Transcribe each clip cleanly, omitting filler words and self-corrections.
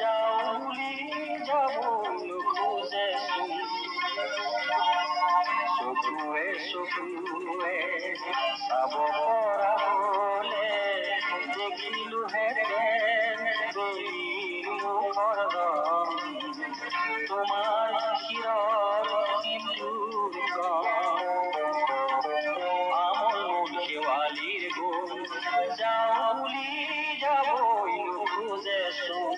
যাওলি যাব নোখোজে চকুৱে চকুৱে চাব পৰা হলে দেখিলোহেঁতেন বেলিৰ মুখৰ ৰং তোমাৰ শিৰৰ সিন্দুৰ আমল মোৰ শেৱালিৰ গুণ যাওঁ বুলি যাবই নোখোজেচোন।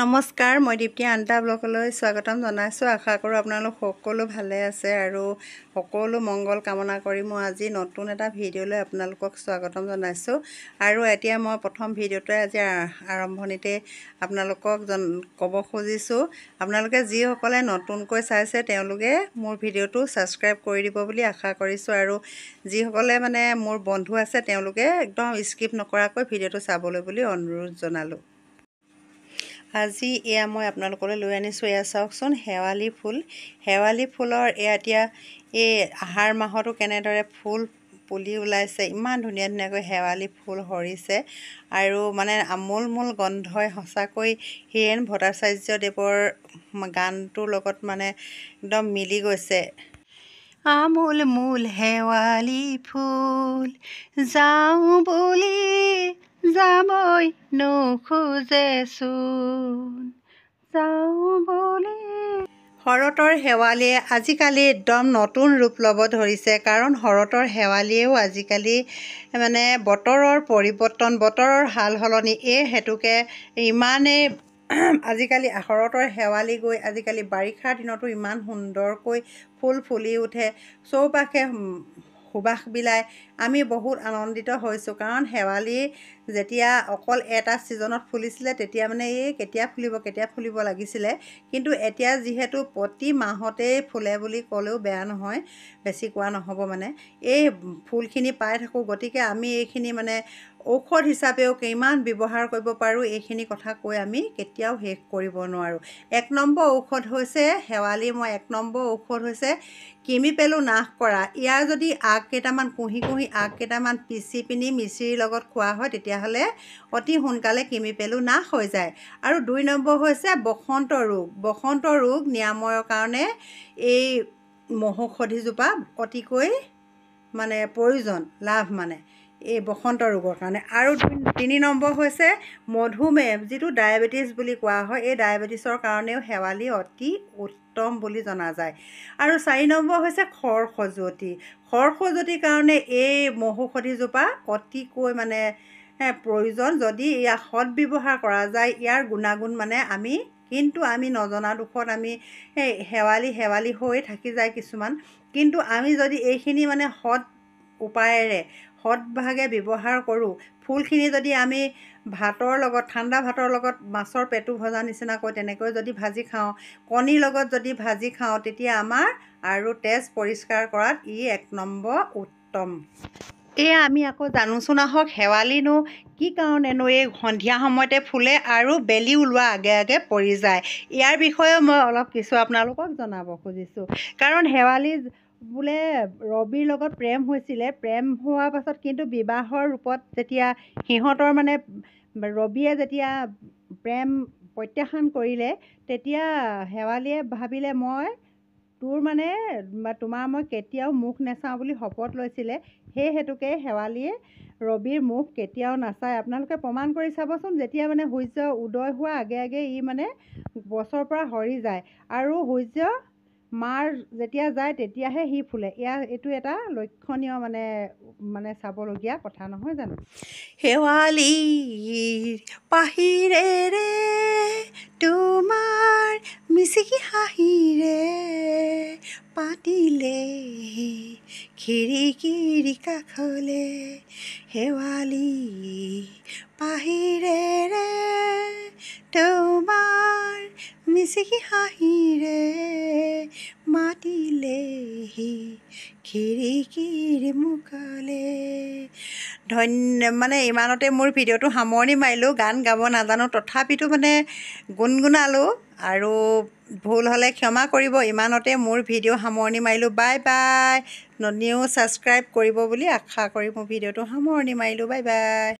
নমস্কাৰ, মই দীপ্তি আনটা ব্লগলৈ স্বাগতম জনাইছোঁ। আশা কৰোঁ আপোনালোক সকলো ভালে আছে আৰু সকলো মংগল কামনা কৰি মই আজি নতুন এটা ভিডিঅ'লৈ আপোনালোকক স্বাগতম জনাইছোঁ। আৰু এতিয়া মই প্ৰথম ভিডিঅ'টোৱে আজি আৰম্ভণিতে আপোনালোকক ক'ব খুজিছোঁ, আপোনালোকে যিসকলে নতুনকৈ চাইছে তেওঁলোকে মোৰ ভিডিঅ'টো ছাবস্ক্ৰাইব কৰি দিব বুলি আশা কৰিছোঁ। আৰু যিসকলে মানে মোৰ বন্ধু আছে তেওঁলোকে একদম স্কিপ নকৰাকৈ ভিডিঅ'টো চাবলৈ বুলি অনুৰোধ জনালোঁ। আজি এয়া মই আপোনালোকলৈ লৈ আনিছোঁ, এয়া চাওকচোন শেৱালি ফুল। শেৱালি ফুলৰ এতিয়া এই আহাৰ মাহতো কেনেদৰে ফুল পুলি ওলাইছে, ইমান ধুনীয়া ধুনীয়াকৈ শেৱালি ফুল সৰিছে আৰু মানে আমোল মোল গন্ধই সঁচাকৈ হীৰেণ ভট্টাচাৰ্যদেৱৰ গানটোৰ লগত মানে একদম মিলি গৈছে। আমোল মোল শেৱালি ফুল যাওঁ বুলি যাবই নোখোজেচোন, যাওঁ বুলি। শৰতৰ শেৱালিয়ে আজিকালি একদম নতুন ৰূপ ল'ব ধৰিছে, কাৰণ শৰতৰ শেৱালিয়েও আজিকালি মানে বতৰৰ পৰিৱৰ্তন, বতৰৰ সাল সলনি এই হেতুকে ইমানেই আজিকালি শৰতৰ শেৱালি গৈ আজিকালি বাৰিষাৰ দিনতো ইমান সুন্দৰকৈ ফুল ফুলি উঠে, চৌপাশে সুবাস বিলায়। আমি বহুত আনন্দিত হৈছোঁ, কাৰণ শেৱালি যেতিয়া অকল এটা ছিজনত ফুলিছিলে তেতিয়া মানে এই কেতিয়া ফুলিব লাগিছিলে, কিন্তু এতিয়া যিহেতু প্ৰতি মাহতেই ফুলে বুলি ক'লেও বেয়া নহয়, বেছি কোৱা নহ'ব। মানে এই ফুলখিনি পাই থাকোঁ, গতিকে আমি এইখিনি মানে ঔষধ হিচাপেও কিমান ব্যৱহাৰ কৰিব পাৰোঁ এইখিনি কথা কৈ আমি কেতিয়াও শেষ কৰিব নোৱাৰোঁ। এক নম্বৰ ঔষধ হৈছে শেৱালি, এক নম্বৰ ঔষধ হৈছে কিমি পেলু নাশ কৰা। ইয়াৰ যদি আগ কেইটামান কুঁহি আগ কেইটামান পিচি পিনি মিচিৰিৰ লগত খোৱা হয় তেতিয়াহ'লে অতি সোনকালে কিমি পেলু নাশ হৈ যায়। আৰু 2 নম্বৰ হৈছে বসন্ত ৰোগ। বসন্ত ৰোগ নিৰাময়ৰ কাৰণে এই মহৌষধিজোপা অতিকৈ মানে প্ৰয়োজন, লাভ মানে এই বসন্ত ৰোগৰ কাৰণে। আৰু 3 নম্বৰ হৈছে মধুমেহ, যিটো ডায়েবেটিছ বুলি কোৱা হয়, এই ডায়েবেটিছৰ কাৰণেও শেৱালি অতি উত্তম বুলি জনা যায়। আৰু 4 নম্বৰ হৈছে খৰ খজুৱতি। খৰ খজুৱতিৰ কাৰণে এই মহৌষধিজোপা অতিকৈ মানে প্ৰয়োজন। যদি ইয়াক সৎ ব্যৱহাৰ কৰা যায়, ইয়াৰ গুণাগুণ মানে কিন্তু আমি নজনা দুখত আমি শেৱালি হৈ থাকি যায় কিছুমান, কিন্তু আমি যদি এইখিনি মানে সৎ উপায়েৰে সৎভাগে ব্যৱহাৰ কৰোঁ, ফুলখিনি যদি আমি ভাতৰ লগত, ঠাণ্ডা ভাতৰ লগত মাছৰ পেটু ভজা নিচিনাকৈ তেনেকৈ যদি ভাজি খাওঁ, কণীৰ লগত যদি ভাজি খাওঁ, তেতিয়া আমাৰ আৰু তেজ পৰিষ্কাৰ কৰাত ই 1 নম্বৰ উত্তম। এয়া আমি আকৌ জানোচোন আহক, শেৱালিনো কি কাৰণেনো এই সন্ধিয়া সময়তে ফুলে আৰু বেলি ওলোৱা আগে আগে পৰি যায়। ইয়াৰ বিষয়েও মই অলপ কিছু আপোনালোকক জনাব খুজিছোঁ। কাৰণ শেৱালি বোলে ৰবিৰ লগত প্ৰেম হৈছিলে, প্ৰেম হোৱাৰ পাছত কিন্তু বিবাহৰ ৰূপত যেতিয়া সিহঁতৰ মানে ৰবিয়ে যেতিয়া প্ৰেম প্ৰত্যাখ্যান কৰিলে, তেতিয়া শেৱালিয়ে ভাবিলে তোমাৰ মই কেতিয়াও মুখ নাচাওঁ বুলি শপত লৈছিলে। সেই হেতুকে শেৱালিয়ে ৰবিৰ মুখ কেতিয়াও নাচায়। আপোনালোকে প্ৰমাণ কৰি চাবচোন, যেতিয়া মানে সূৰ্য উদয় হোৱাৰ আগে আগে ই মানে গছৰ পৰা সৰি যায়, আৰু সূৰ্য মাৰ যেতিয়া যায় তেতিয়াহে সি ফুলে। এইটো এটা লক্ষণীয় মানে চাবলগীয়া কথা, নহয় জানো? শেৱালিৰ পাহিৰেৰে তোমাৰ মিচিকি হাঁহিৰে পাতিলে খিৰিকীৰ কাষলে, শেৱালি পাহিৰেৰে তোমাৰ মিচিকি হাঁহিৰে মাতিলেহি খিৰিকীৰ মুখলে। মানে ইমানতে মোৰ ভিডিঅ'টো সামৰণি মাৰিলোঁ। গান গাব নাজানো, তথাপিতো মানে গুণগুণালোঁ, আৰু ভুল হ'লে ক্ষমা কৰিব। ইমানতে মোৰ ভিডিঅ' সামৰণি মাৰিলোঁ। Bye bye. ছাবস্ক্ৰাইব কৰিব বুলি আশা কৰি মোৰ ভিডিঅ'টো সামৰণি মাৰিলোঁ। Bye bye.